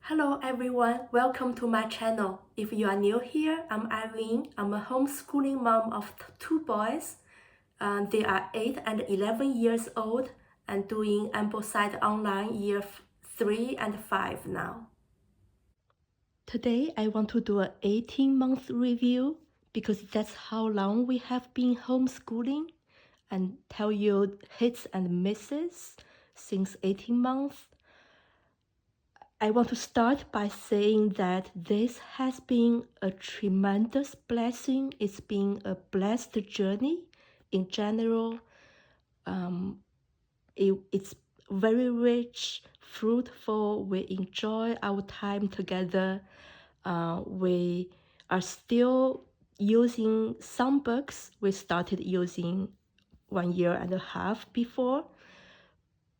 Hello everyone, welcome to my channel. If you are new here, I'm Irene. I'm a homeschooling mom of two boys. They are 8 and 11 years old and doing Ambleside Online year 3 and 5 now. Today I want to do an 18-month review because that's how long we have been homeschooling and tell you hits and misses since 18 months. I want to start by saying that this has been a tremendous blessing. It's been a blessed journey in general. It's very rich, fruitful. We enjoy our time together. We are still using some books we started using 1.5 years before.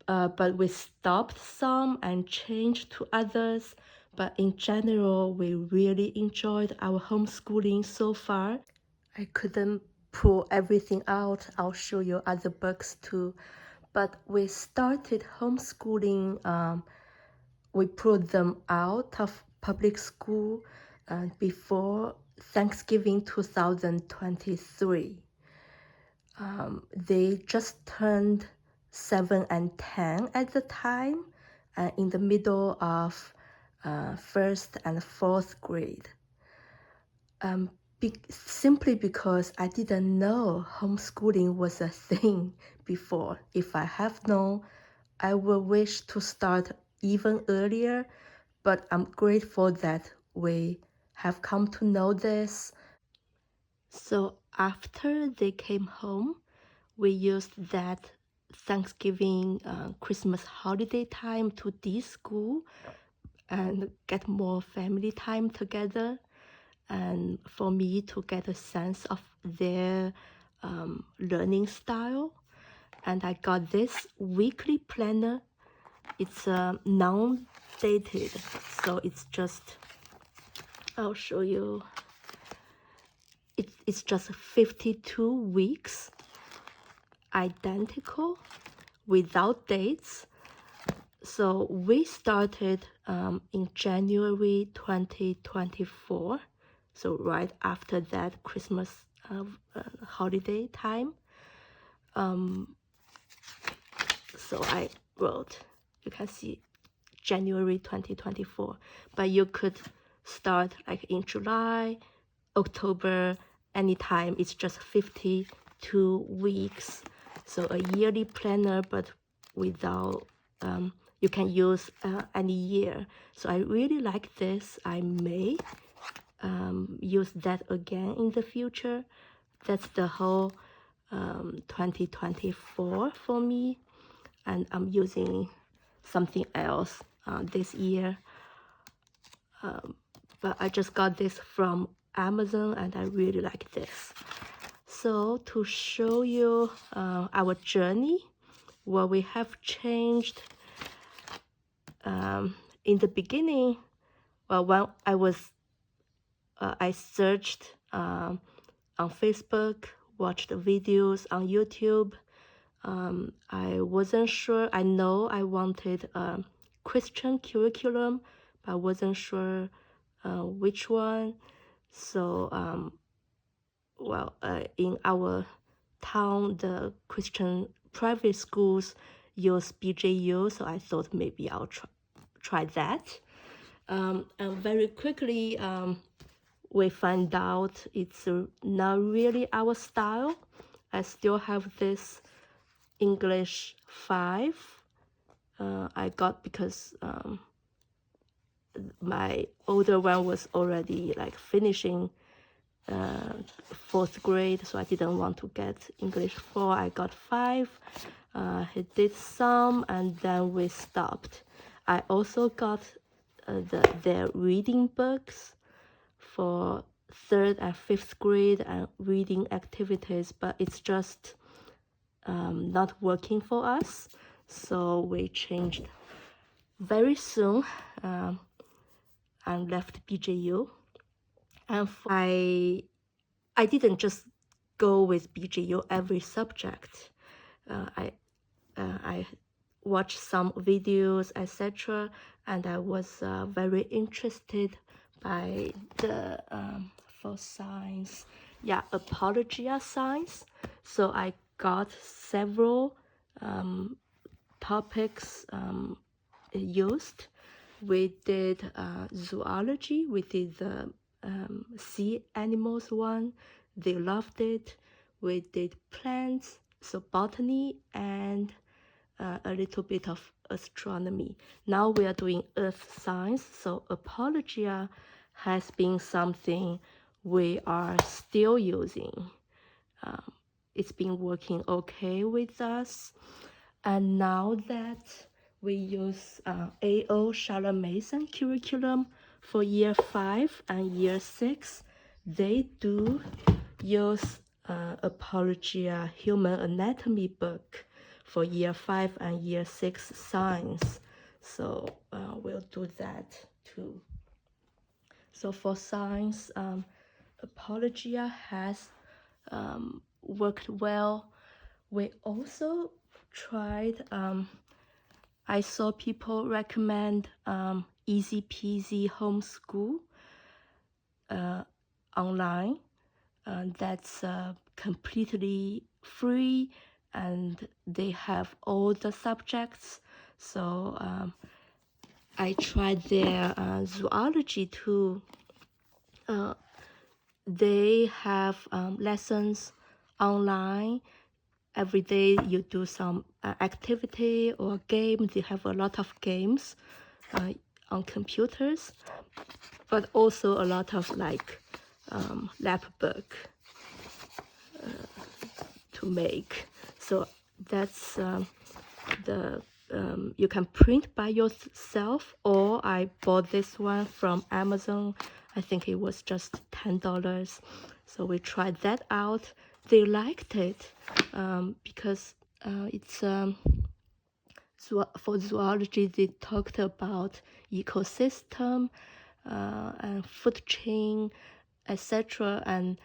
But we stopped some and changed to others. But in general, we really enjoyed our homeschooling so far. I couldn't pull everything out. I'll show you other books too. But we started homeschooling. We pulled them out of public school before Thanksgiving 2023. They just turned 7 and 10 at the time, in the middle of first and fourth grade. Simply because I didn't know homeschooling was a thing before. If I have known, I would wish to start even earlier, but I'm grateful that we have come to know this. So after they came home, we used that Thanksgiving, Christmas holiday time to de-school and get more family time together, and for me to get a sense of their learning style. And I got this weekly planner. It's non-dated, so it's just, I'll show you. It's just 52 weeks, identical, without dates. So we started in January 2024, so right after that Christmas holiday time. So I wrote, you can see January 2024, but you could start like in July, October, anytime. It's just 52 weeks. So a yearly planner, but without, you can use any year. So I really like this. I may use that again in the future. That's the whole 2024 for me. And I'm using something else this year. But I just got this from Amazon and I really like this. So to show you our journey, what we have changed. In the beginning, well, when I searched on Facebook, watched videos on YouTube. I wasn't sure. I know I wanted a Christian curriculum, but I wasn't sure which one. So, in our town, the Christian private schools use BJU, so I thought maybe I'll try that. And very quickly, we find out it's not really our style. I still have this English 5 I got because my older one was already like finishing fourth grade, so I didn't want to get English 4. I got 5. He did some and then we stopped. I also got their reading books for 3rd and 5th grade and reading activities, but it's just not working for us, so we changed very soon and left BJU. And I didn't just go with BJU every subject. I watched some videos, etc. And I was very interested by the for science, yeah, apologia science. So I got several topics used. We did zoology, we did the sea animals one, they loved it. We did plants, so botany, and a little bit of astronomy. Now we are doing earth science, so apologia has been something we are still using. It's been working okay with us. And now that we use AO Charlotte Mason curriculum for year 5 and year 6, they do use Apologia Human Anatomy book for year 5 and year 6 science. So we'll do that too. So for science, Apologia has worked well. We also tried, I saw people recommend Easy Peasy Homeschool online. That's completely free, and they have all the subjects. So I tried their zoology too. They have lessons online. Every day you do some activity or game. They have a lot of games on computers, but also a lot of like lab book to make. So that's the you can print by yourself, or I bought this one from Amazon. I think it was just $10. So we tried that out. They liked it because it's for zoology. They talked about ecosystem and food chain, etc. And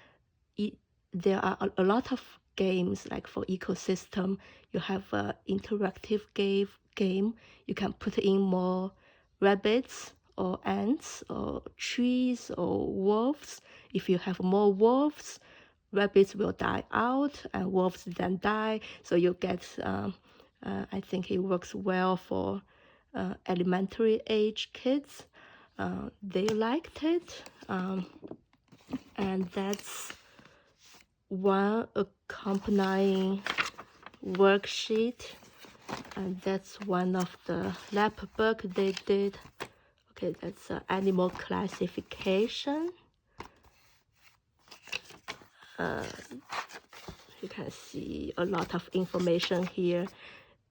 there are a lot of games. Like for ecosystem, you have an interactive game. You can put in more rabbits or ants or trees or wolves. If you have more wolves, rabbits will die out and wolves then die. So you get, I think it works well for elementary age kids. They liked it. And that's one accompanying worksheet, and that's one of the lab book they did. Okay, that's animal classification. You can see a lot of information here.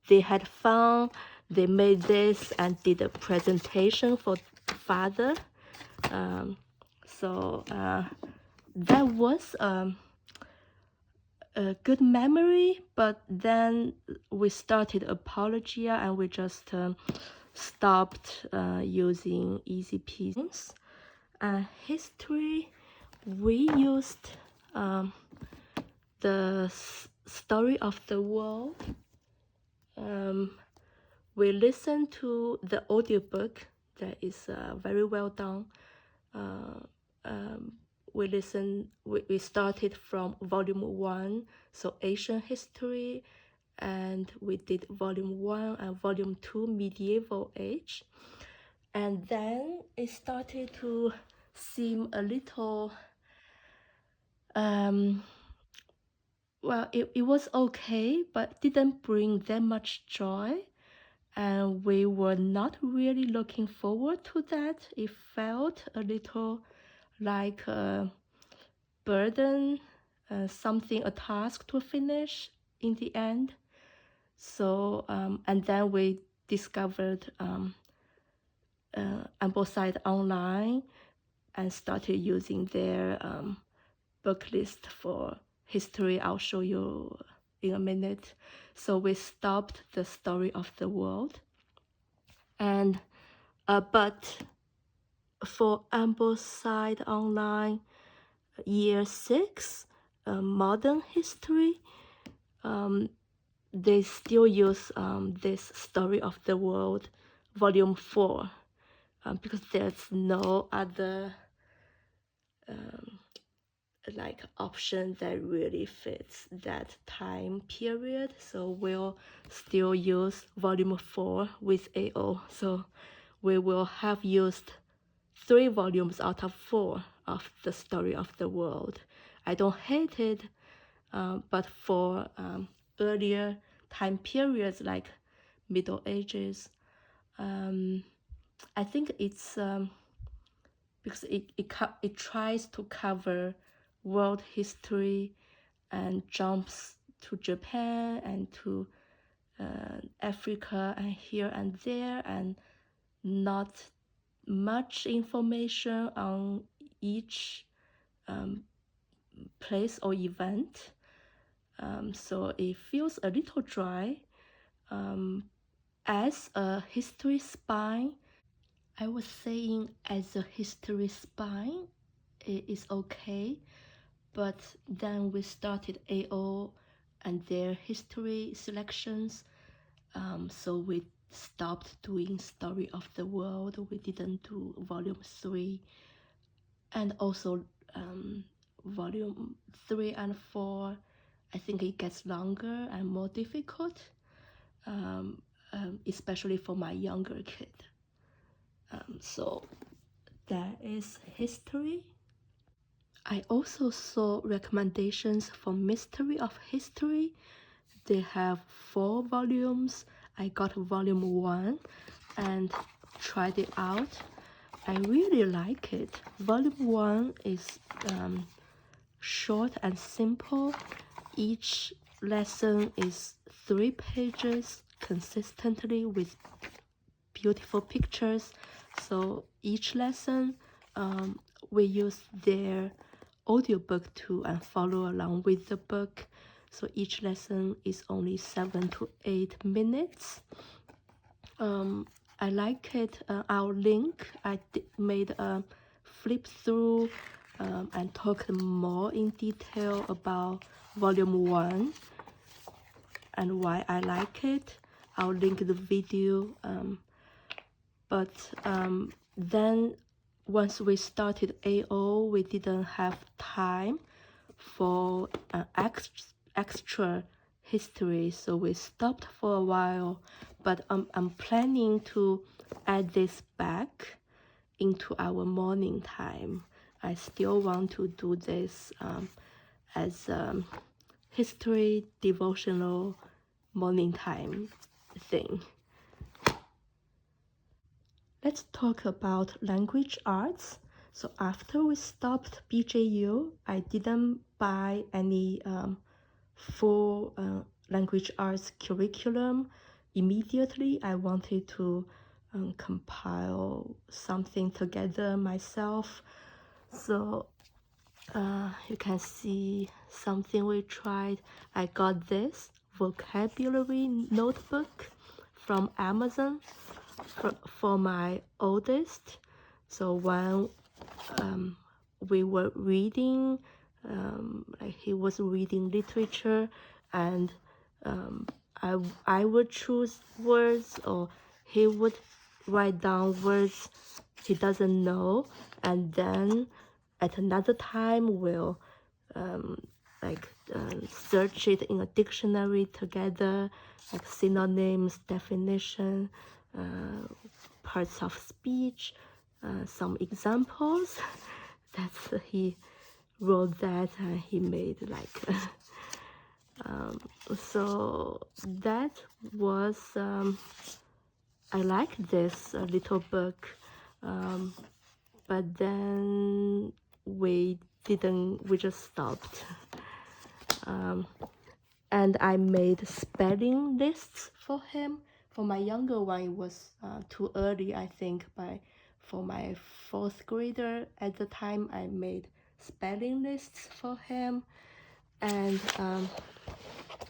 They had fun. They made this and did a presentation for father. So that was a good memory, but then we started Apologia and we just stopped using Easy Peasy. History, we used the story of the world. We listened to the audiobook that is very well done. We started from volume 1, so Asian history, and we did volume 1 and volume 2, medieval age. And then it started to seem a little, well, it was okay, but didn't bring that much joy. And we were not really looking forward to that. It felt a little like a burden, something, a task to finish in the end. So, and then we discovered Ambleside Online and started using their book list for history. I'll show you in a minute. So we stopped the story of the world. And but for Ambleside Online year 6, modern history, they still use this Story of the World Volume 4 because there's no other like option that really fits that time period. So we'll still use Volume 4 with AO. So we will have used 3 volumes out of 4 of the Story of the World. I don't hate it, but for earlier time periods like Middle Ages, I think it's because it tries to cover world history and jumps to Japan and to Africa and here and there, and not much information on each place or event. So it feels a little dry. As a history spy, I was saying as a history spy, it is okay. But then we started AO and their history selections. So we stopped doing Story of the World. We didn't do Volume 3. And also Volume 3 and 4, I think it gets longer and more difficult, especially for my younger kid. So that is history. I also saw recommendations for Mystery of History. They have 4 volumes. I got volume 1 and tried it out. I really like it. Volume 1 is short and simple. Each lesson is 3 pages consistently with beautiful pictures. So each lesson we use their audiobook too and follow along with the book. So each lesson is only 7 to 8 minutes. I like it. Our link, I made a flip through and talked more in detail about volume 1 and why I like it. I'll link the video. But then once we started AO, we didn't have time for extra history, so we stopped for a while. But I'm planning to add this back into our morning time. I still want to do this as history devotional morning time thing. Let's talk about language arts. So after we stopped BJU, I didn't buy any full language arts curriculum immediately. I wanted to compile something together myself. So you can see something we tried. I got this vocabulary notebook from Amazon for my oldest. So when we were reading, like he was reading literature, and I would choose words, or he would write down words he doesn't know, and then at another time we'll search it in a dictionary together, like synonyms, definition, parts of speech, some examples. That's he wrote that, and he made like so that was I like this little book, but then we just stopped. And I made spelling lists for him. For my younger one, it was too early, I think. For my 4th grader at the time, I made spelling lists for him. And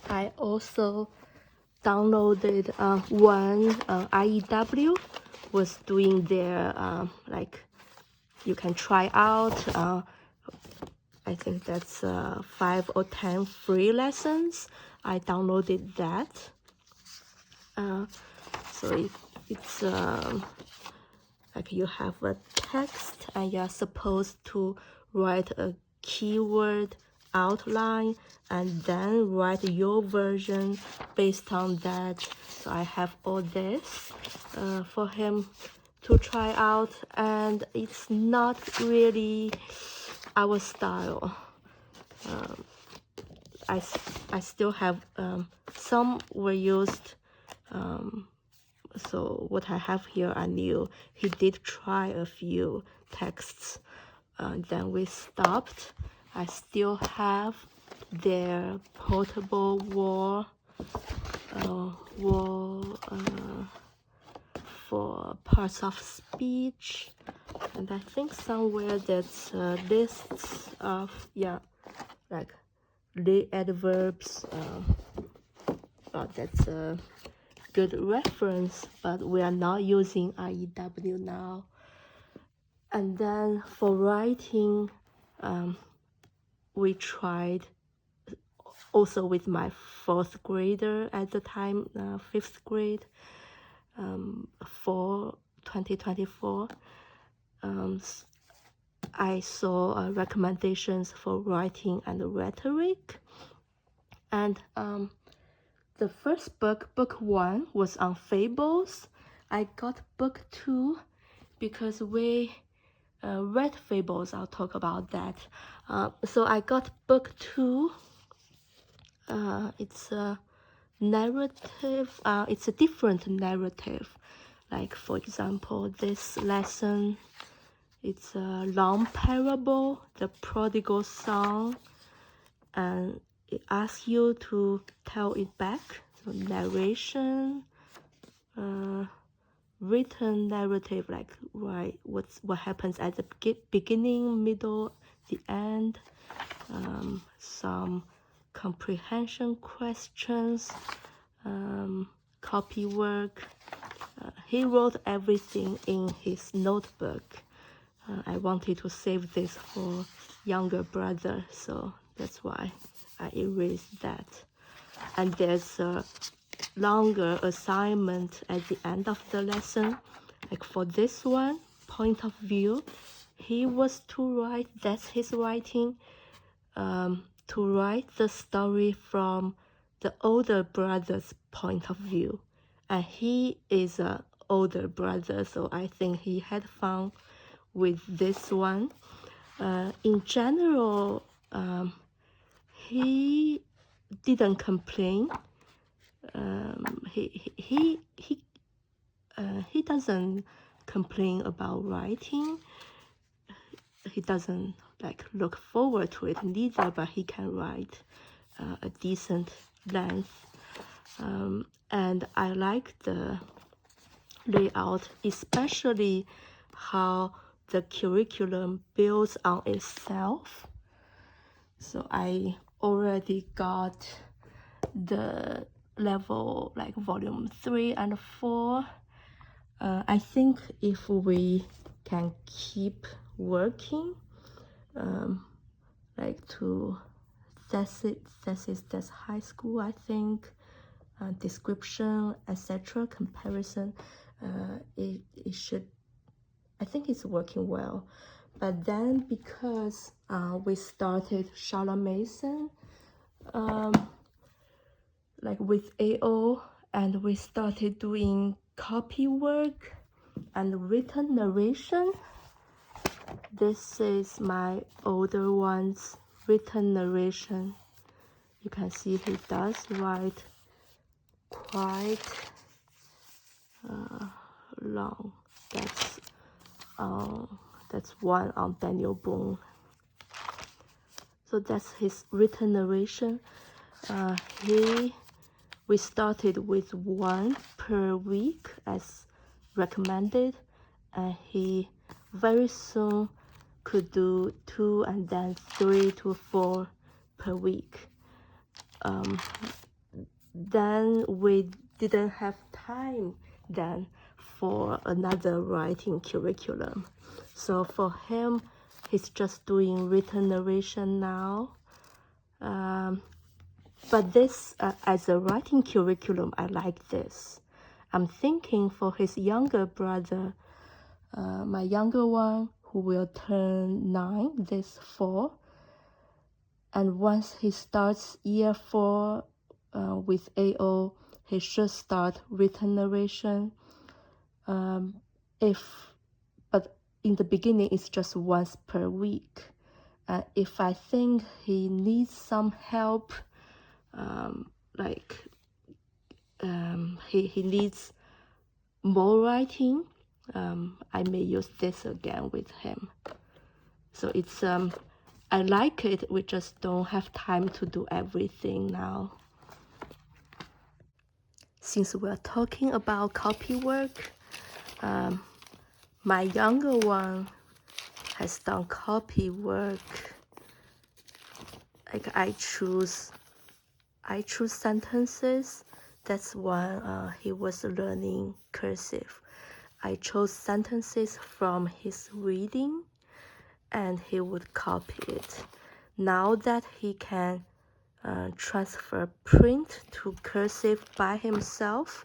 I also downloaded one IEW was doing their like you can try out. I think that's 5 or 10 free lessons I downloaded that. So it's like you have a text and you're supposed to write a keyword outline and then write your version based on that. So I have all this for him to try out, and it's not really our style. I still have some were used. So what I have here are new. He did try a few texts, then we stopped. I still have their portable wall for parts of speech, and I think somewhere that's lists of like the adverbs. That's a good reference, but we are not using IEW now. And then for writing, we tried also with my 4th grader at the time, 5th grade, for 2024. I saw recommendations for writing and rhetoric, and the first book 1 was on fables. I got book 2 because we read fables. I'll talk about that. So I got book 2. It's a narrative. It's a different narrative. Like, for example, this lesson, it's a long parable, the prodigal son, and it asks you to tell it back. So narration, written narrative, like what happens at the beginning, middle, the end, some comprehension questions, copywork. He wrote everything in his notebook. I wanted to save this for younger brother, so that's why I erased that. And there's a longer assignment at the end of the lesson. Like for this one, point of view, he was to write, that's his writing, to write the story from the older brother's point of view. And he is an older brother, so I think he had fun with this one. In general, he didn't complain. He doesn't complain about writing. He doesn't like look forward to it neither, but he can write a decent length. And I like the layout, especially how the curriculum builds on itself. So I already got the level, like volume 3 and 4. I think if we can keep working, like to thesis, that's high school, I think, description, etc., comparison, it should, I think it's working well. But then because we started Charlotte Mason, like with AO, and we started doing copywork and written narration. This is my older one's written narration. You can see he does write quite long. That's one on Daniel Boone. So that's his written narration. We started with 1 per week as recommended, and he very soon could do 2 and then 3 to 4 per week. Then we didn't have time then for another writing curriculum. So for him, he's just doing written narration now. But this, as a writing curriculum, I like this. I'm thinking for his younger brother, my younger one, who will turn 9 this fall. And once he starts year 4 with AO, he should start written narration. But in the beginning, it's just once per week. If I think he needs some help, he needs more writing, I may use this again with him. So it's I like it, we just don't have time to do everything now. Since we're talking about copywork, my younger one has done copywork. Like I choose sentences. That's when he was learning cursive. I chose sentences from his reading, and he would copy it. Now that he can transfer print to cursive by himself,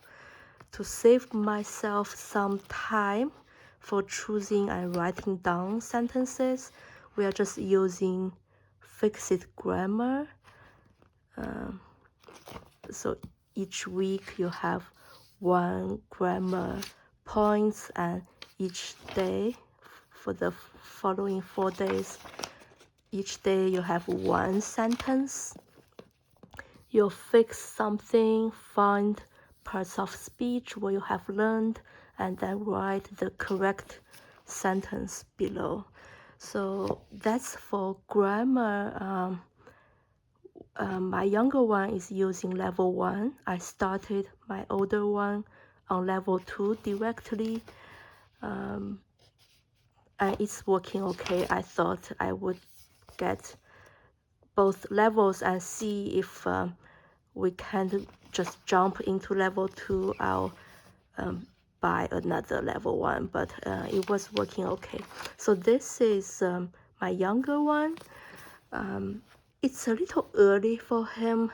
to save myself some time for choosing and writing down sentences, we are just using fixed grammar. So each week you have 1 grammar points, and each day for the following 4 days, each day you have 1 sentence. You'll fix something, find parts of speech where you have learned, and then write the correct sentence below. So that's for grammar. My younger one is using level 1. I started my older one on level 2 directly, and it's working okay. I thought I would get both levels and see if we can't just jump into level 2. I'll buy another level 1, but it was working okay. So this is my younger one. It's a little early for him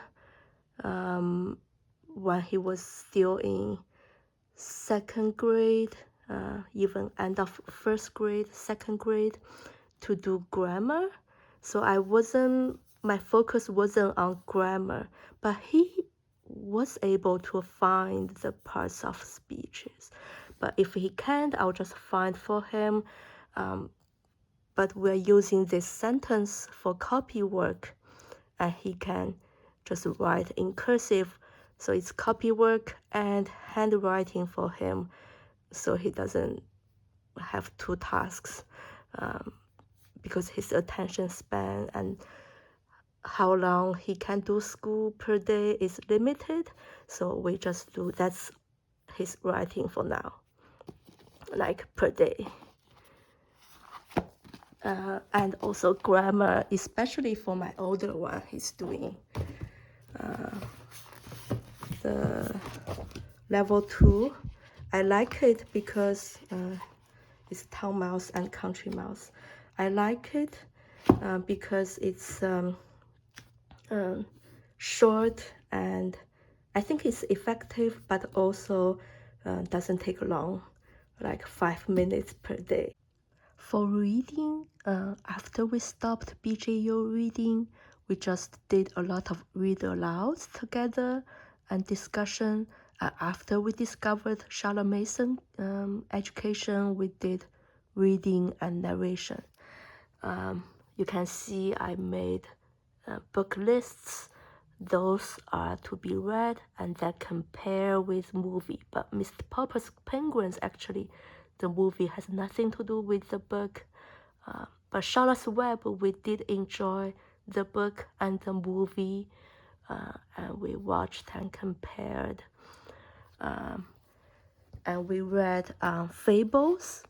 when he was still in 2nd grade, even end of 1st grade, 2nd grade, to do grammar. So my focus wasn't on grammar, but he was able to find the parts of speeches. But if he can't, I'll just find for him. But we're using this sentence for copywork, and he can just write in cursive. So it's copywork and handwriting for him, so he doesn't have 2 tasks, because his attention span and how long he can do school per day is limited. So we just do, that's his writing for now, like per day. And also grammar, especially for my older one, he's doing the level 2. I like it because it's town mouse and country mouse. I like it because it's short, and I think it's effective, but also doesn't take long, like 5 minutes per day. For reading, after we stopped BJU reading, we just did a lot of read alouds together and discussion. After we discovered Charlotte Mason education, we did reading and narration. You can see I made book lists. Those are to be read and then compare with movie. But Mr. Popper's Penguins, actually, the movie has nothing to do with the book. But Charlotte's Web, we did enjoy the book and the movie, and we watched and compared. And we read fables.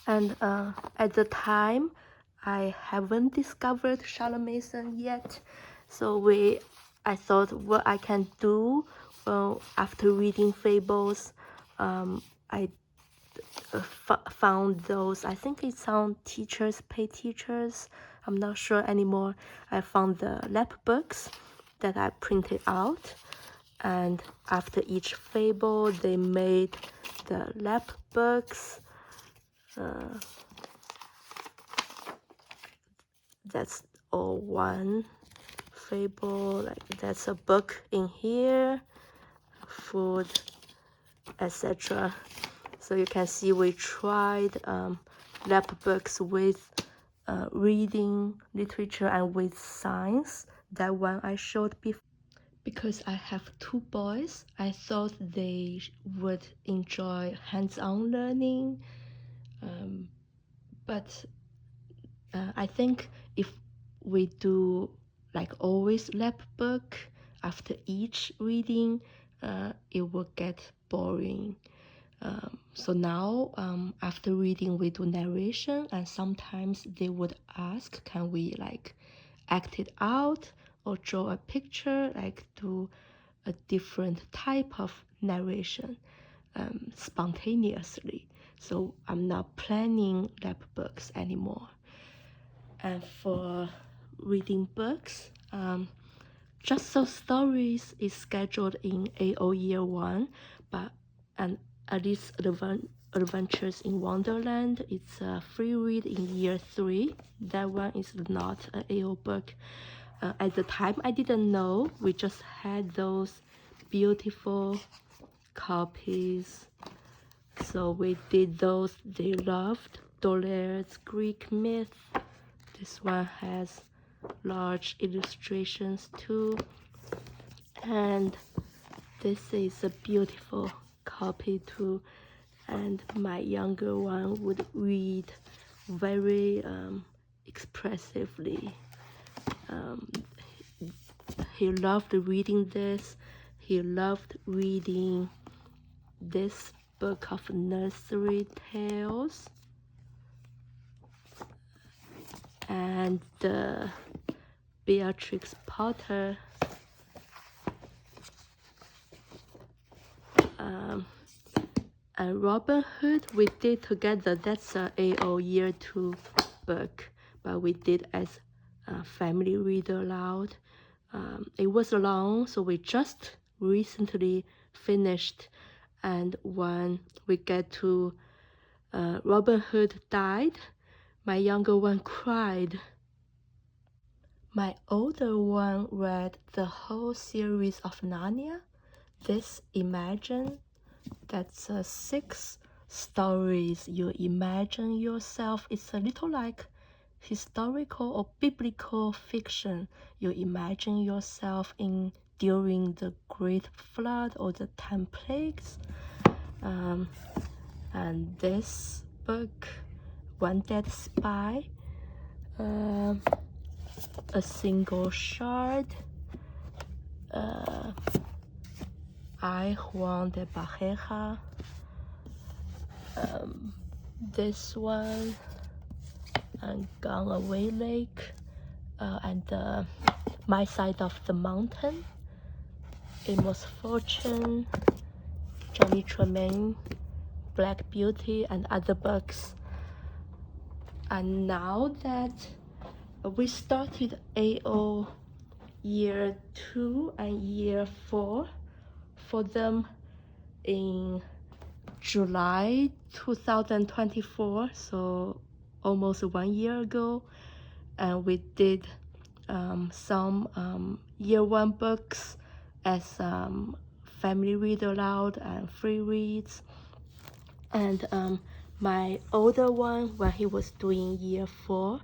And at the time, I haven't discovered Charlotte Mason yet. So I thought what I can do after reading fables, I found those, I think it's on Teachers Pay Teachers, I'm not sure anymore. I found the lap books, that I printed out. And after each fable, they made the lap books. That's all one fable. Like that's a book in here, food, etc. So you can see we tried lap books with reading, literature, and with science. That one I showed before. Because I have two boys, I thought they would enjoy hands-on learning. But I think if we do like always lap book after each reading, it will get boring. So now after reading we do narration, and sometimes they would ask, can we like act it out or draw a picture, like do a different type of narration spontaneously. So I'm not planning lap books anymore. And for reading books, Just So Stories is scheduled in AO Year 1, and Alice Adventures in Wonderland, it's a free read in Year 3. That one is not an AO book. At the time, I didn't know. We just had those beautiful copies. So we did those they loved. Dolores, Greek myth. This one has large illustrations too. And this is a beautiful copy too. And my younger one would read very expressively. He loved reading this. He loved reading this book of nursery tales. And Beatrix Potter. And Robin Hood we did together. That's a AO Year 2 book, but we did as a family read aloud. It was long, so we just recently finished. And when we get to Robin Hood died, my younger one cried. My older one read the whole series of Narnia. This Imagine, that's 6 stories. You imagine yourself. It's a little like historical or biblical fiction. You imagine yourself during the Great Flood or the 10 plagues. And this book, One Dead Spy, A Single Shard, I, Juan de Pareja, this one, and Gone Away Lake, and My Side of the Mountain, Amos Fortune, Johnny Tremaine, Black Beauty, and other books. And now that we started AO Year 2 and Year 4 for them in July 2024, so almost 1 year ago, and we did some Year 1 books as family read aloud and free reads. And my older one, when he was doing Year 4,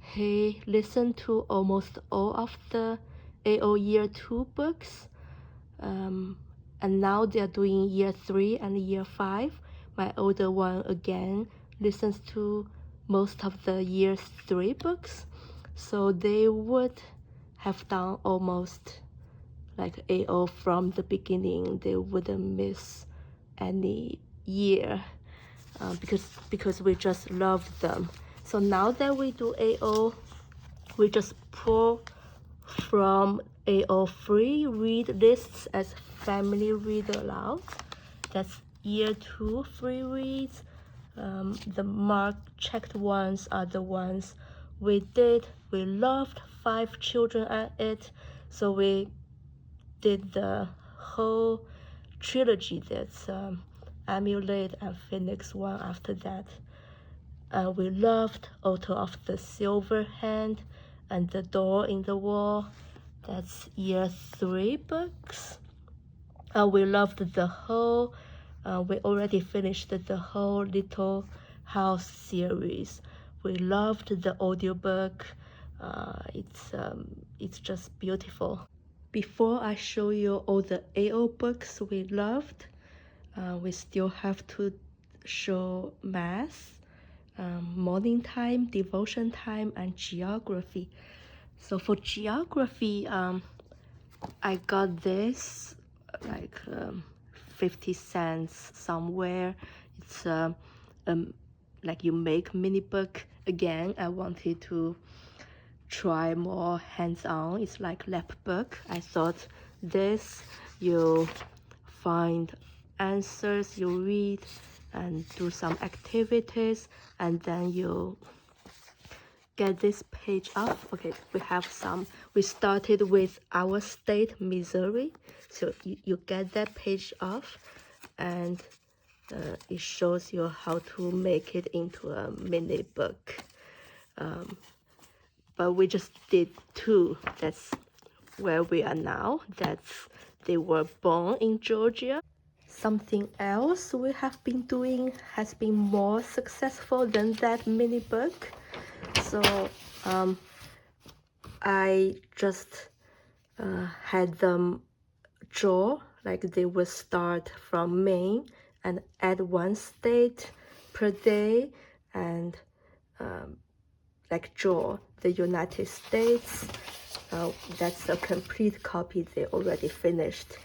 he listened to almost all of the AO Year 2 books. And now they're doing Year 3 and Year 5. My older one again listens to most of the Year 3 books. So they would have done almost like AO from the beginning. They wouldn't miss any year because we just love them. So now that we do AO, we just pull from AO free read lists as family read aloud. That's Year 2 free reads. The marked checked ones are the ones we did. We loved 5 children at it. So we did the whole trilogy. That's Amulet and Phoenix one after that. We loved Auto of the Silver Hand and The Door in the Wall. That's year 3 books. We loved the whole, we already finished the whole Little House series. We loved the audiobook. It's just beautiful. Before I show you all the AO books we loved, we still have to show math, morning time, devotion time, and geography. So for geography, I got this like 50 cents somewhere. It's like you make mini book. Again, I wanted to try more hands-on. It's like lab book. I thought this, you find answers, you read and do some activities, and then you get this page off. Okay, we have some. We started with our state, Missouri. So you get that page off, and it shows you how to make it into a mini book. But we just did 2. That's where we are now. They were born in Georgia. Something else we have been doing has been more successful than that mini book. So I just had them draw, like they would start from Maine and add 1 state per day, and like draw the United States. That's a complete copy they already finished.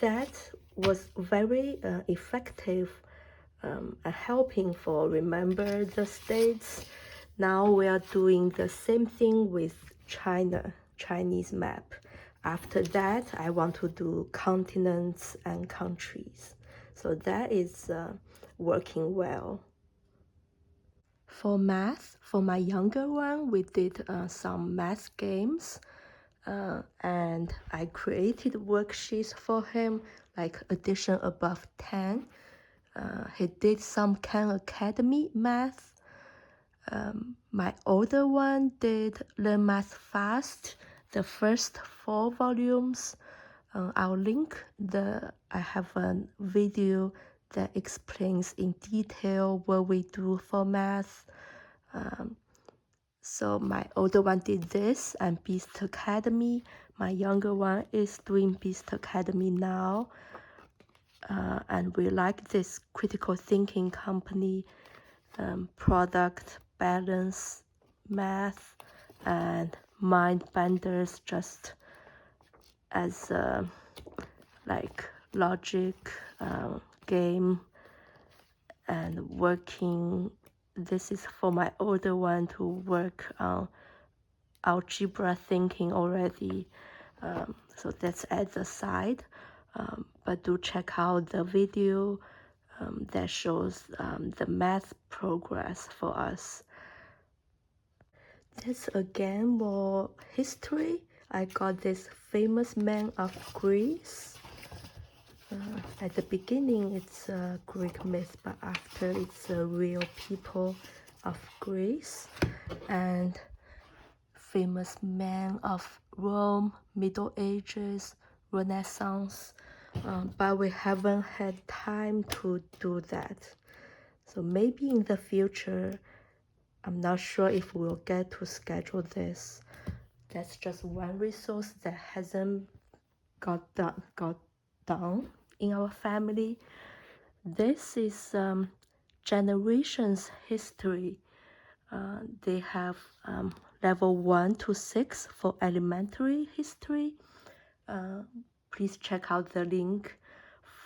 That was very effective and helping for remember the states. Now we are doing the same thing with Chinese map. After that, I want to do continents and countries. So that is working well. For math, for my younger one, we did some math games. And I created worksheets for him, like addition above 10. He did some Khan Academy math. My older one did Learn Math Fast, the first 4 volumes. I'll link I have a video that explains in detail what we do for math. So my older one did this and Beast Academy. My younger one is doing Beast Academy now. And we like this critical thinking company, product balance, math, and mind benders just as a like logic game and working. This is for my older one to work on algebra thinking already. So that's at the side. But do check out the video that shows the math progress for us. That's again more history. I got this famous man of Greece. At the beginning, it's a Greek myth, but after it's a real people of Greece. And famous man of Rome, Middle Ages, Renaissance. But we haven't had time to do that. So maybe in the future, I'm not sure if we'll get to schedule this. That's just one resource that hasn't got done in our family. This is generations history. They have level 1 to 6 for elementary history. Please check out the link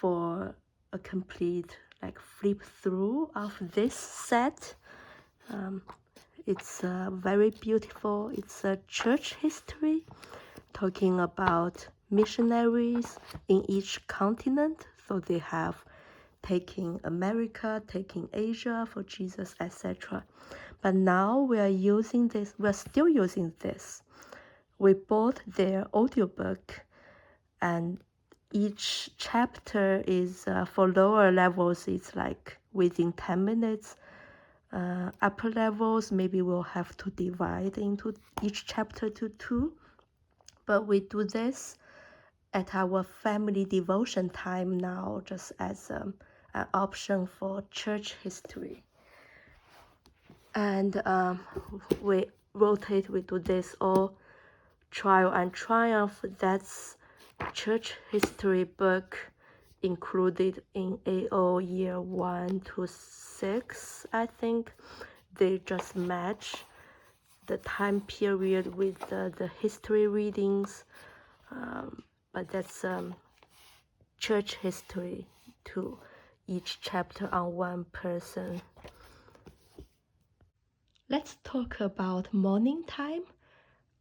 for a complete like flip through of this set. It's very beautiful. It's a church history talking about missionaries in each continent. So they have taking America, taking Asia for Jesus, etc. But now we are using this, we're still using this we bought their audiobook, and each chapter is for lower levels, it's like within 10 minutes. Upper levels, maybe we'll have to divide into each chapter to 2. But we do this at our family devotion time now, just as an option for church history. And we rotate, we do this all Trial and Triumph. That's church history book included in AO year 1 to 6, I think. They just match the time period with the history readings, but that's church history too, each chapter on one person. Let's talk about morning time.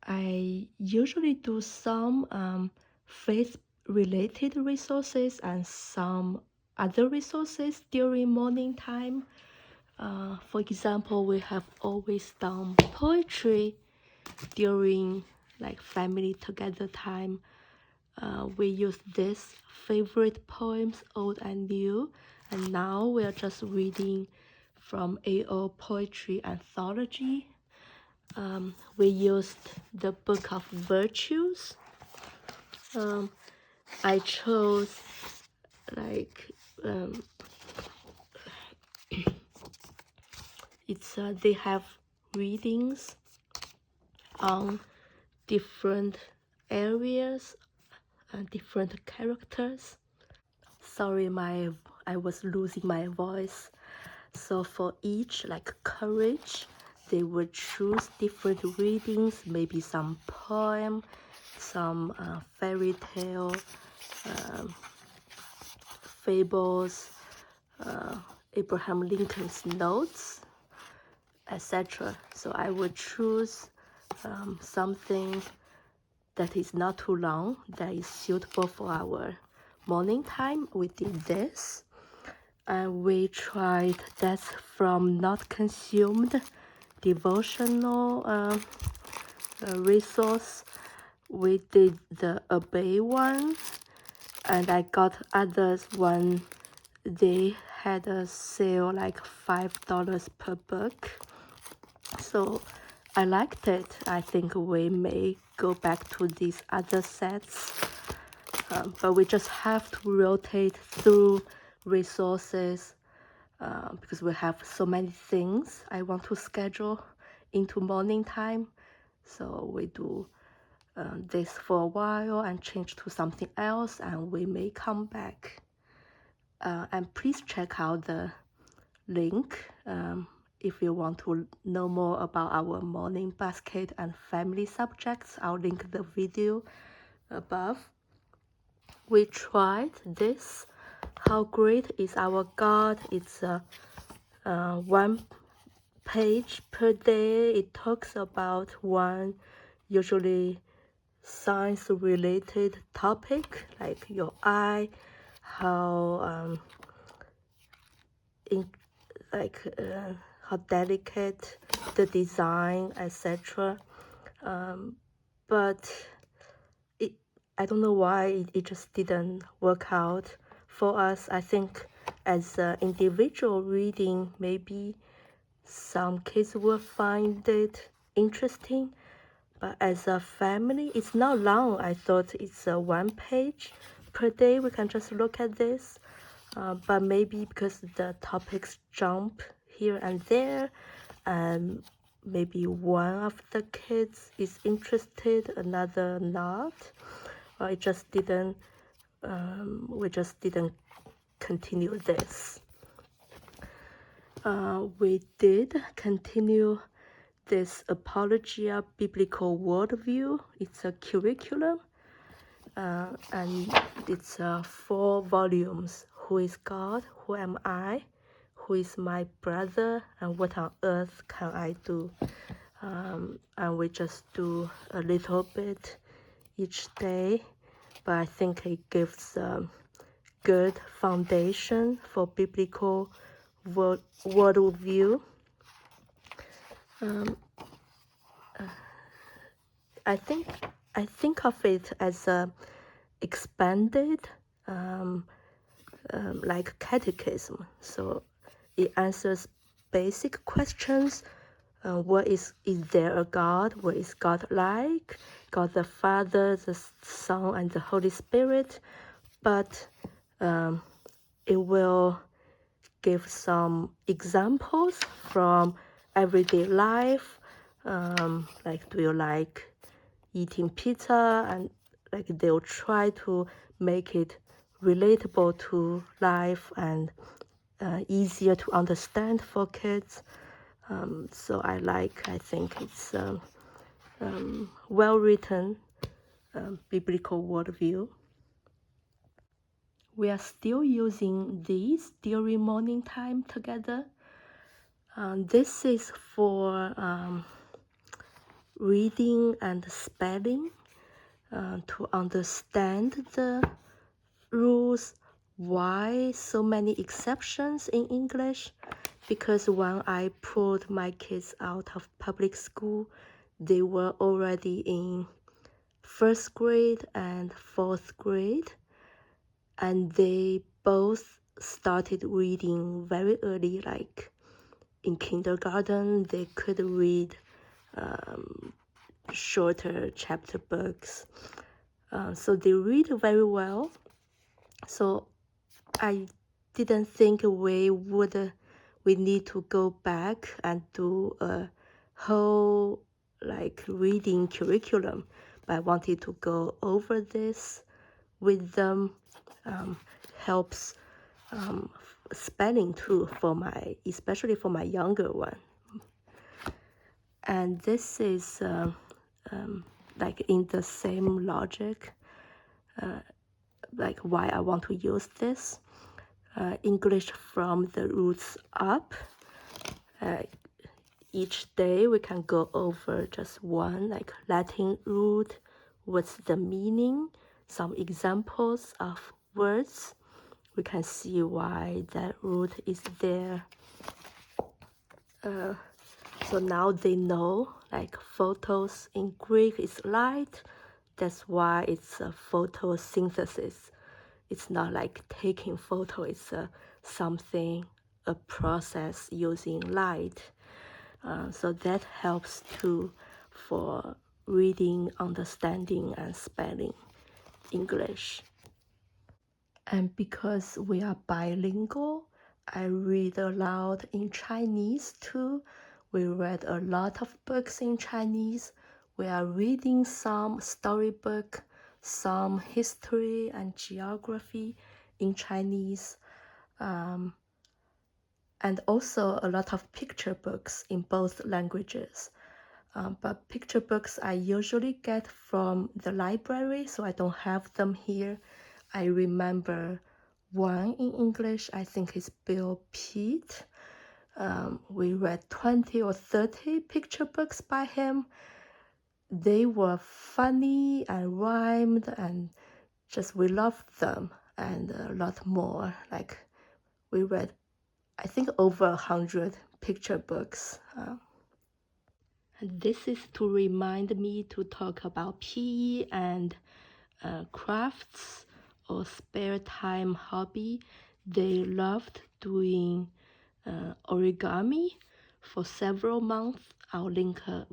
I usually do some faith-related resources and some other resources during morning time. For example, we have always done poetry during like family together time. We use this favorite poems, old and new, and now we are just reading from AO Poetry Anthology. We used the Book of Virtues. I chose like they have readings on different areas and different characters. Sorry, I was losing my voice. So for each like courage, they would choose different readings, maybe some poem, some fairy tale, fables, Abraham Lincoln's notes, etc. So I would choose something that is not too long, that is suitable for our morning time. We did this, and we tried that's from Not Consumed Devotional resource. We did the Obey one, and I got others when they had a sale like $5 per book. So I liked it. I think we may go back to these other sets, but we just have to rotate through resources because we have so many things I want to schedule into morning time. So we do this for a while and change to something else, and we may come back. And please check out the link if you want to know more about our morning basket and family subjects. I'll link the video above. We tried this. How Great is Our God? It's one page per day. It talks about one usually science related topic like your eye, how how delicate the design, etc. But I don't know why it just didn't work out for us. I think as an individual reading, maybe some kids will find it interesting, but as a family, it's not long. I thought it's one page per day. We can just look at this, but maybe because the topics jump here and there, and maybe one of the kids is interested, another not. It just didn't. We just didn't continue this. We did continue this Apologia Biblical Worldview. It's a curriculum, and it's 4 volumes. Who is God? Who am I? Who is my brother? And what on earth can I do? And we just do a little bit each day, but I think it gives a good foundation for biblical worldview. I think of it as a expanded like catechism. So it answers basic questions. What is there a God? What is God like? God the Father, the Son, and the Holy Spirit. But it will give some examples from everyday life. Like, do you like eating pizza? And like they'll try to make it relatable to life and easier to understand for kids. So I think it's well written biblical worldview. We are still using these during morning time together. This is for reading and spelling, to understand the rules. Why so many exceptions in English? Because when I pulled my kids out of public school, they were already in first grade and fourth grade, and they both started reading very early. Like in kindergarten, they could read shorter chapter books. So they read very well. So I didn't think we need to go back and do a whole like reading curriculum, but I wanted to go over this with them. Helps spelling too, especially for my younger one. And this is like in the same logic, like why I want to use this. English from the roots up. Each day we can go over just one, like Latin root, what's the meaning, some examples of words. We can see why that root is there. So now they know, like photos in Greek is light. That's why it's a photosynthesis. It's not like taking photo, it's a process using light. So that helps too for reading, understanding, and spelling English. And because we are bilingual, I read aloud in Chinese too. We read a lot of books in Chinese. We are reading some storybook, some history and geography in Chinese, and also a lot of picture books in both languages. But picture books I usually get from the library, so I don't have them here. I remember one in English, I think it's Bill Pete. We read 20 or 30 picture books by him. They were funny and rhymed, and just we loved them, and a lot more. Like we read, I think, over 100 picture books. And this is to remind me to talk about PE and crafts or spare time hobby. They loved doing origami for several months. I'll link a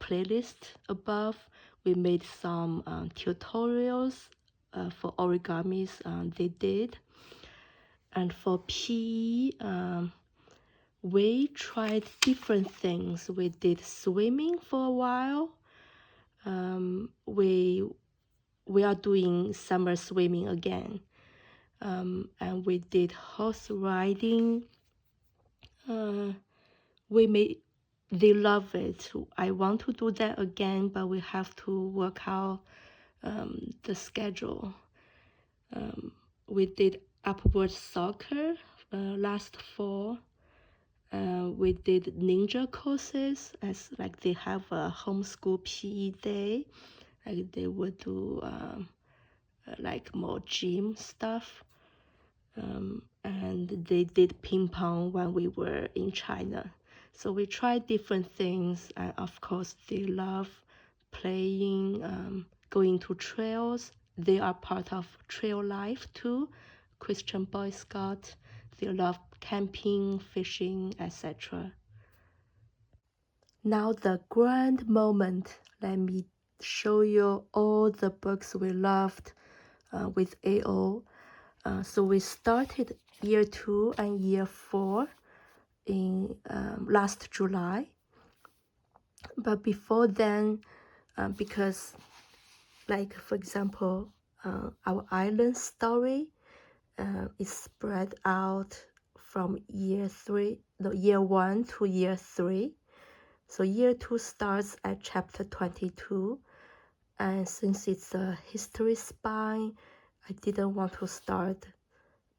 playlist above. We made some tutorials for origamis they did. And for PE, we tried different things. We did swimming for a while. We are doing summer swimming again. And we did horse riding. They love it. I want to do that again, but we have to work out the schedule. We did upward soccer last fall. We did ninja courses, as like they have a homeschool PE day. Like they would do like more gym stuff. And they did ping pong when we were in China. So we tried different things, and of course they love playing, going to trails. They are part of trail life too. Christian Boy Scout. They love camping, fishing, etc. Now the grand moment. Let me show you all the books we loved with AO. So we started year 2 and year 4 in last July. But before then, because like for example, our island story is spread out from year 1 to year 3. So year 2 starts at chapter 22, and since it's a history spine, I didn't want to start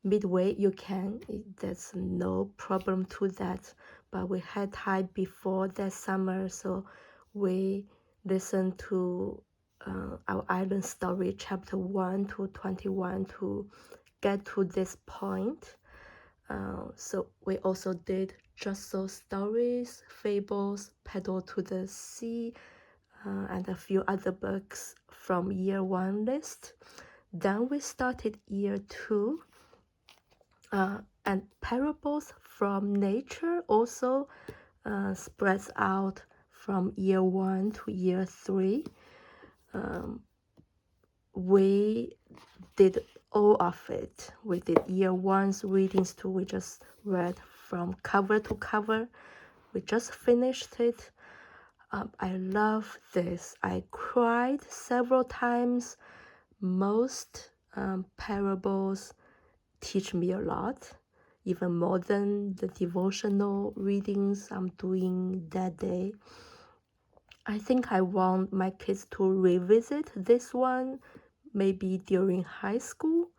midway. You can, there's no problem to that, but we had time before that summer, so we listened to our island story chapter 1 to 21 to get to this point. So we also did Just So Stories, Fables, Paddle to the Sea, and a few other books from year 1 list. Then we started year 2, and Parables from Nature also spreads out from year 1 to year 3. We did all of it. We did year 1's readings too. We just read from cover to cover. We just finished it. I love this. I cried several times. Most parables teach me a lot, even more than the devotional readings I'm doing that day. I think I want my kids to revisit this one maybe during high school,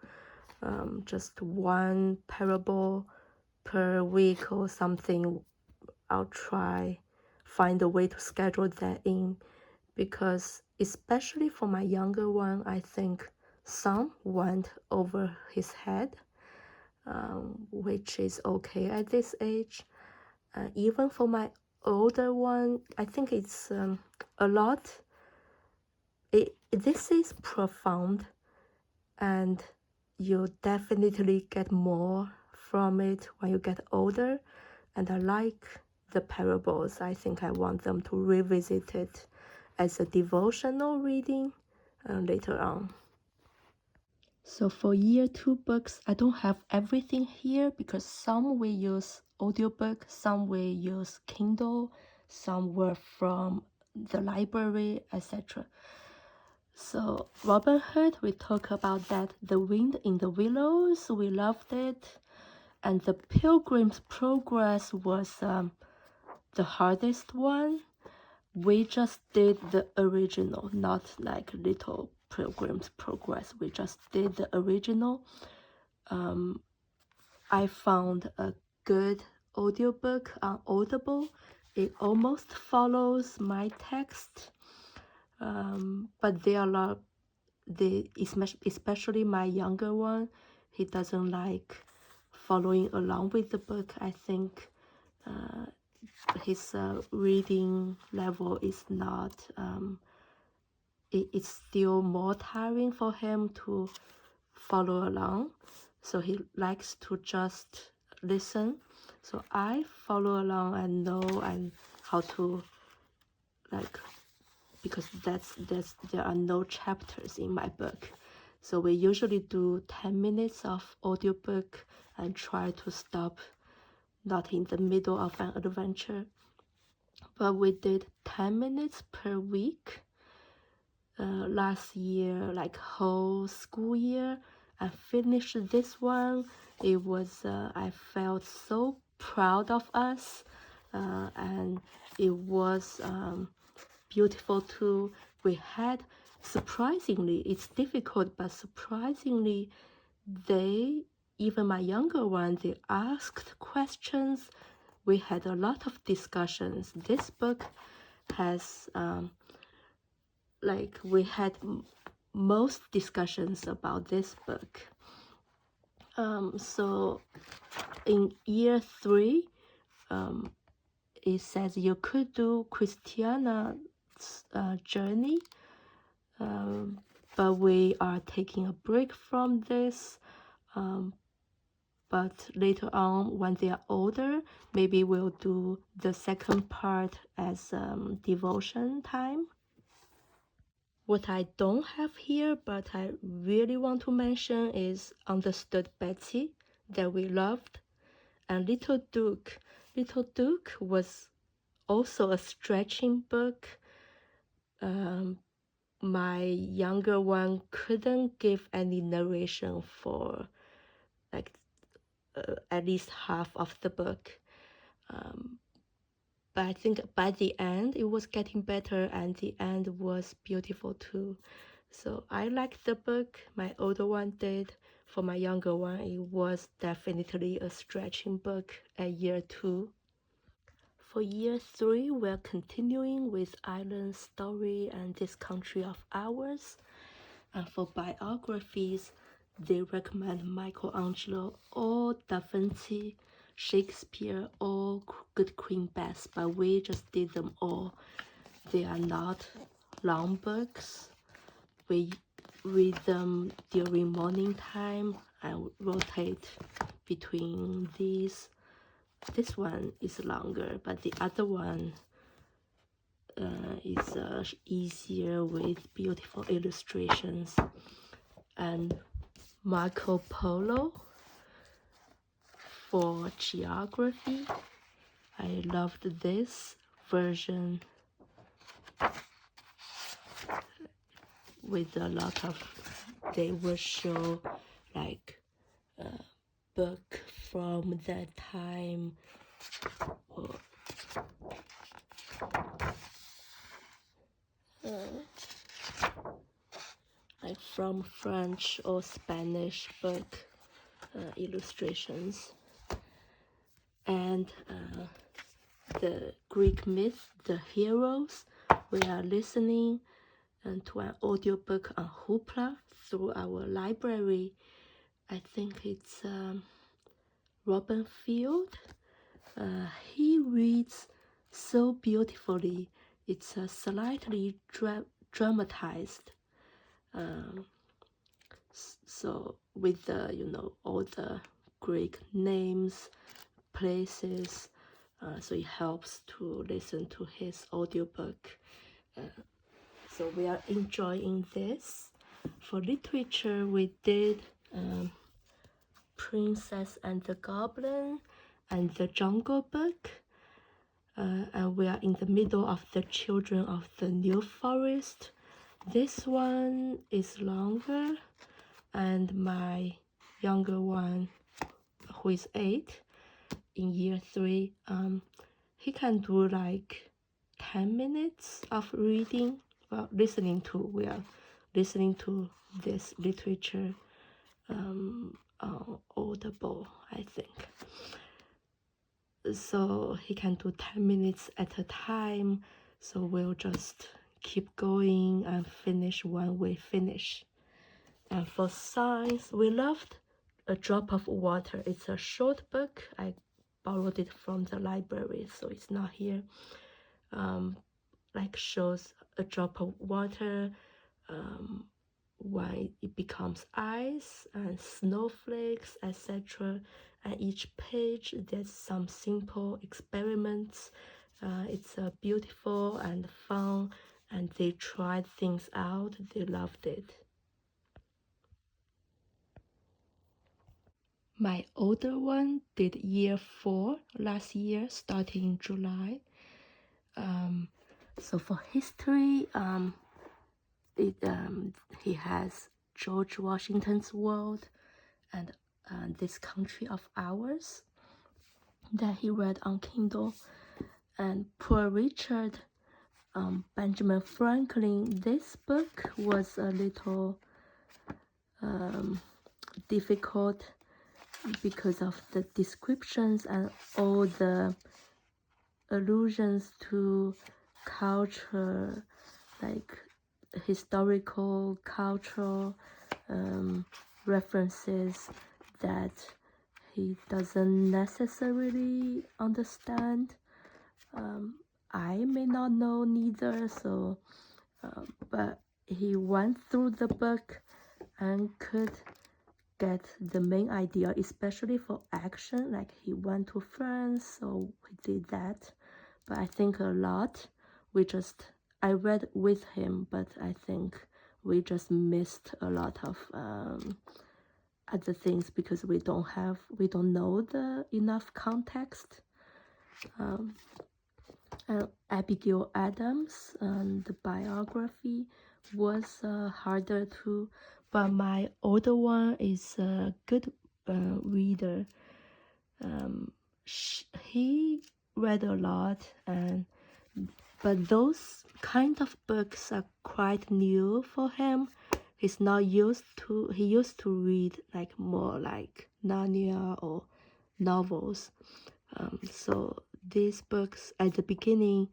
just one parable per week or something. I'll try find a way to schedule that in, because especially for my younger one, I think some went over his head, which is okay at this age. Even for my older one, I think it's a lot. This is profound, and you definitely get more from it when you get older. And I like the parables. I think I want them to revisit it as a devotional reading later on. So for year 2 books, I don't have everything here because some we use audiobook, some we use Kindle, some were from the library, etc. So Robin Hood, we talk about that. The Wind in the Willows, we loved it. And the Pilgrim's Progress was the hardest one. We just did the original, not like Little Pilgrim's Progress. We just did the original. I found a good audiobook on Audible. It almost follows my text, but there are a lot. Especially my younger one, he doesn't like following along with the book. I think his reading level is not, it's still more tiring for him to follow along, so he likes to just listen. So I follow along and know and how to, like, because there are no chapters in my book, so we usually do 10 minutes of audiobook and try to stop not in the middle of an adventure. But we did 10 minutes per week last year, like whole school year. I finished this one. It was I felt so proud of us, and it was beautiful too. We had, surprisingly, it's difficult, but surprisingly, even my younger one, they asked questions. We had a lot of discussions. This book has we had most discussions about this book. So in year 3, it says you could do Christiana journey. But we are taking a break from this. But later on, when they are older, maybe we'll do the second part as devotion time. What I don't have here, but I really want to mention, is Understood Betsy, that we loved, and Little Duke. Little Duke was also a stretching book. My younger one couldn't give any narration for like at least half of the book. But I think by the end it was getting better, and the end was beautiful too. So I liked the book. My older one did. For my younger one, it was definitely a stretching book at year 2. For year 3, we're continuing with Island Story and This Country of Ours. And for biographies, they recommend Michelangelo or Da Vinci, Shakespeare or Good Queen Bess, but we just did them all. They are not long books. We read them during morning time and rotate between these. This one is longer, but the other one is easier with beautiful illustrations. And Marco Polo for geography. I loved this version with a lot of, they will show like a book from that time, or like from French or Spanish book illustrations. And the Greek myth, the heroes, we are listening to an audiobook on Hoopla through our library. I think it's Robin Field. He reads so beautifully. It's slightly dramatized. So with the, all the Greek names, places, so it helps to listen to his audiobook. So we are enjoying this. For literature, we did Princess and the Goblin and the Jungle Book. And we are in the middle of the Children of the New Forest. This one is longer, and my younger one, who is 8, in year 3, he can do like 10 minutes of reading. Well, we are listening to this literature on Audible, I think. So he can do 10 minutes at a time. So we'll just keep going and finish when we finish. And for science, we loved A Drop of Water. It's a short book. I borrowed it from the library, so it's not here. Like shows a drop of water, when it becomes ice and snowflakes, etc. And each page there's some simple experiments. It's beautiful and fun, and they tried things out. They loved it. My older one did year 4 last year, starting in July. So for history, he has George Washington's World and This Country of Ours that he read on Kindle. And Poor Richard, Benjamin Franklin. This book was a little difficult because of the descriptions and all the allusions to culture, like historical, cultural references that he doesn't necessarily understand. I may not know neither. So, but he went through the book and could get the main idea, especially for action. Like he went to France, so we did that. But I think a lot I read with him, but I think we just missed a lot of other things because we don't know the enough context. Abigail Adams, the biography was harder to, but my older one is a good reader. He read a lot, but those kind of books are quite new for him. He used to read like more like Narnia or novels. So these books at the beginning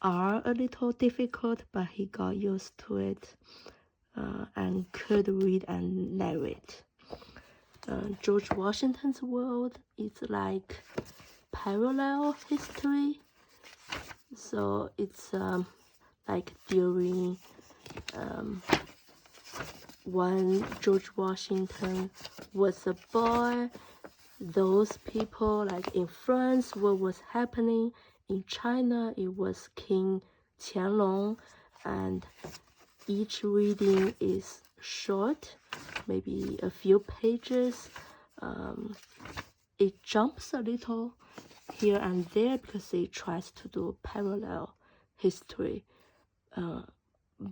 are a little difficult, but he got used to it and could read and narrate. George Washington's world is like parallel history, so it's like during when George Washington was a boy, those people, like in France, what was happening. In China, it was King Qianlong, and each reading is short, maybe a few pages. It jumps a little here and there because it tries to do parallel history,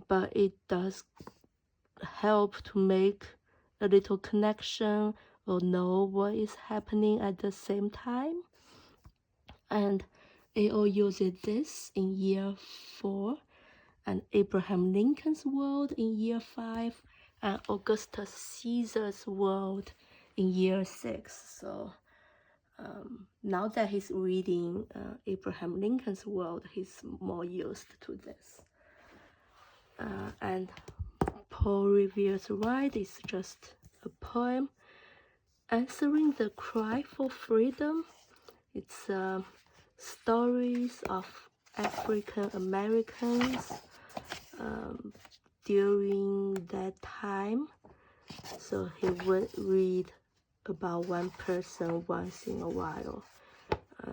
but it does help to make a little connection or know what is happening at the same time. And AO uses this in year 4, and Abraham Lincoln's world in year 5, and Augustus Caesar's world in year 6. So now that he's reading Abraham Lincoln's world, he's more used to this. And Paul Revere's Ride is just a poem answering the cry for freedom. It's stories of African Americans during that time. So he would read about one person once in a while.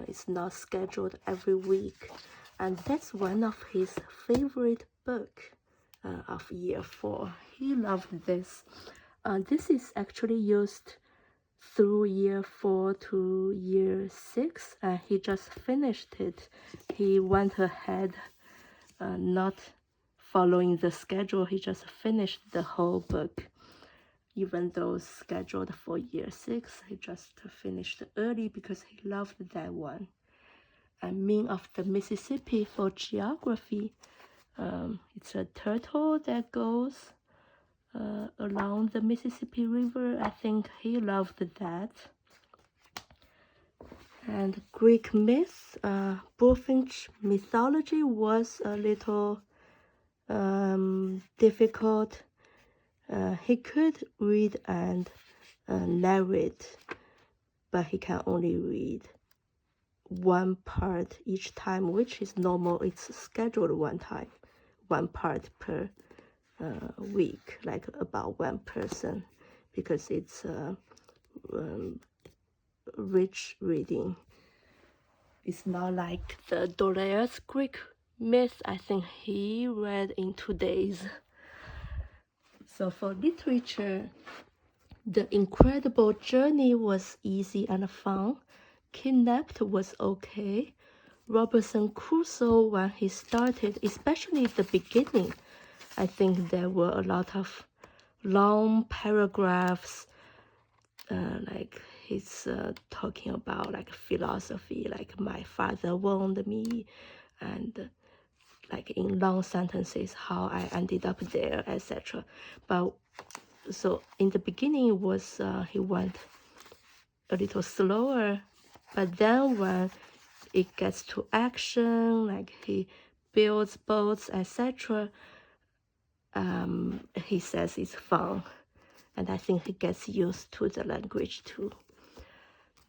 It's not scheduled every week, and that's one of his favorite books of year 4. He loved this. This is actually used through year 4 to year 6, and he just finished it. He went ahead, not following the schedule. He just finished the whole book. Even though scheduled for year 6, he just finished early because he loved that one. And Mean of the Mississippi for geography. It's a turtle that goes along the Mississippi River. I think he loved that. And Greek myth, Bullfinch mythology was a little difficult. He could read and narrate, but he can only read one part each time, which is normal. It's scheduled one part per week, like about one person, because it's rich reading. It's not like the Dolea's Greek myth. I think he read in 2 days. So for literature, The Incredible Journey was easy and fun. Kidnapped was okay. Robinson Crusoe, when he started, especially the beginning, I think there were a lot of long paragraphs, like he's talking about like philosophy, like my father warned me, and like in long sentences how I ended up there, etc. But so in the beginning it was he went a little slower, but then when it gets to action, like he builds boats, etc., he says it's fun, and I think he gets used to the language too.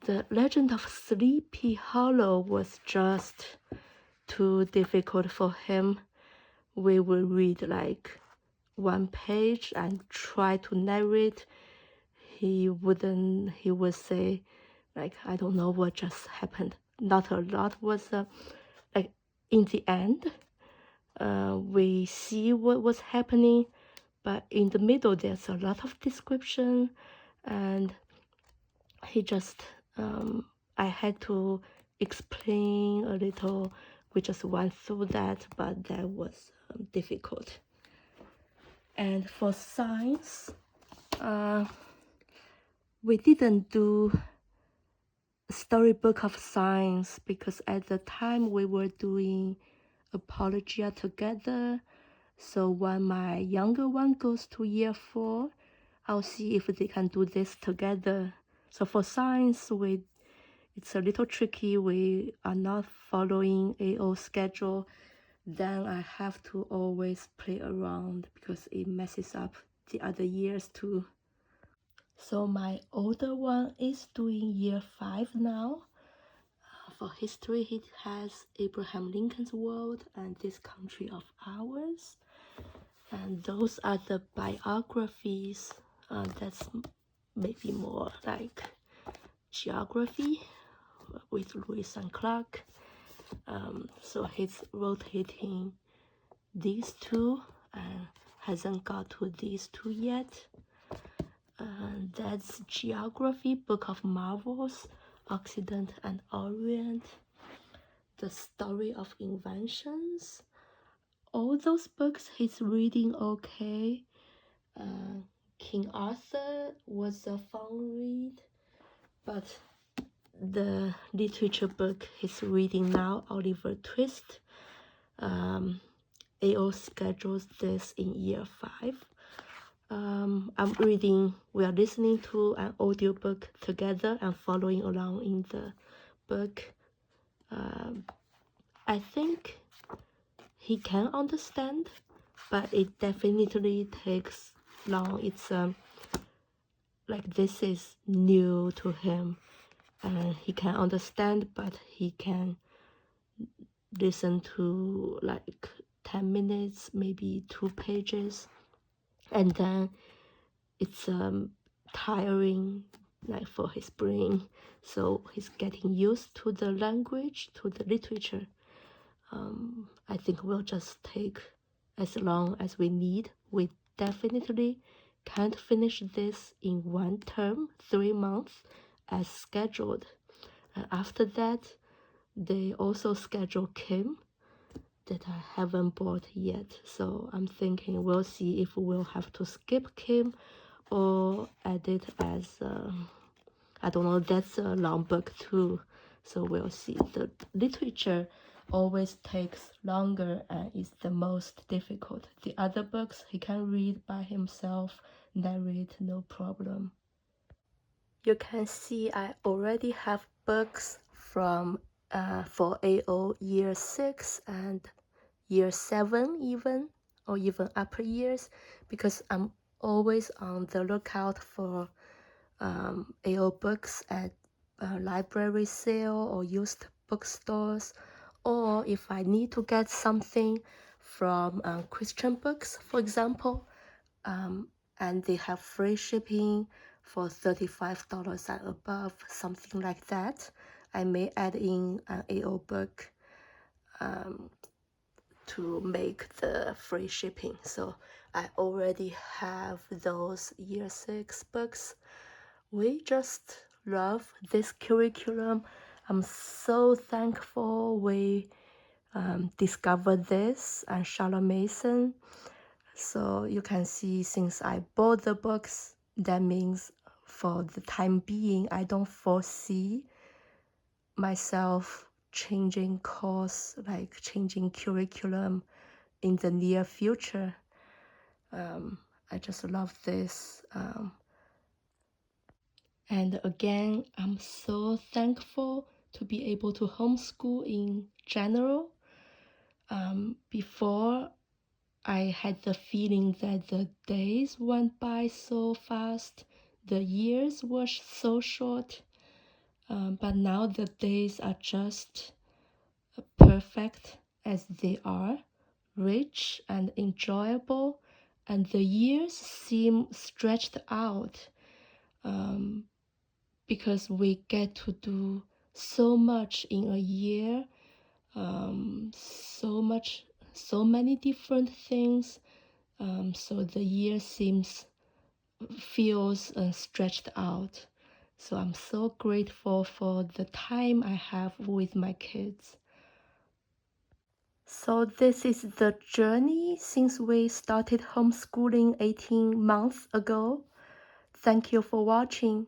The Legend of Sleepy Hollow was just too difficult for him, we will read like one page and try to narrate. He would say, like, I don't know what just happened. Not a lot was like in the end, we see what was happening, but in the middle there's a lot of description, and he just I had to explain a little. We just went through that, but that was difficult. And for science, we didn't do storybook of science because at the time we were doing apologia together. So when my younger one goes to year 4, I'll see if they can do this together. So for science, it's a little tricky. We are not following AO schedule. Then I have to always play around because it messes up the other years too. So my older one is doing year 5 now. For history, he has Abraham Lincoln's World and This Country of Ours. And those are the biographies. That's maybe more like geography with Lewis and Clark. So he's rotating these two and hasn't got to these two yet. That's geography, Book of Marvels, Occident and Orient, The Story of Inventions. All those books he's reading okay. King Arthur was a fun read, but the literature book he's reading now, Oliver Twist, AO schedules this in year 5. We are listening to an audiobook together and following along in the book. I think he can understand, but it definitely takes long. It's like this is new to him, and he can understand, but he can listen to like 10 minutes, maybe 2 pages, and then it's tiring like for his brain. So he's getting used to the language, to the literature. I think we'll just take as long as we need. We definitely can't finish this in one term, 3 months as scheduled. And after that, they also schedule Kim that I haven't bought yet. So I'm thinking we'll see if we'll have to skip Kim or add it as, I don't know, that's a long book too. So we'll see. The literature always takes longer and is the most difficult. The other books he can read by himself, narrate, no problem. You can see I already have books from for AO year 6 and year 7 even, or even upper years, because I'm always on the lookout for AO books at library sale or used bookstores, or if I need to get something from Christian books, for example, and they have free shipping for $35 and above, something like that, I may add in an AO book to make the free shipping. So I already have those year 6 books. We just love this curriculum. I'm so thankful we discovered this and Charlotte Mason. So you can see since I bought the books, that means for the time being, I don't foresee myself changing course, like changing curriculum in the near future. I just love this. And again, I'm so thankful to be able to homeschool in general. Before, I had the feeling that the days went by so fast, the years were so short, but now the days are just perfect as they are, rich and enjoyable, and the years seem stretched out because we get to do so much in a year, so many different things. So the year feels stretched out. So I'm so grateful for the time I have with my kids. So this is the journey since we started homeschooling 18 months ago. Thank you for watching.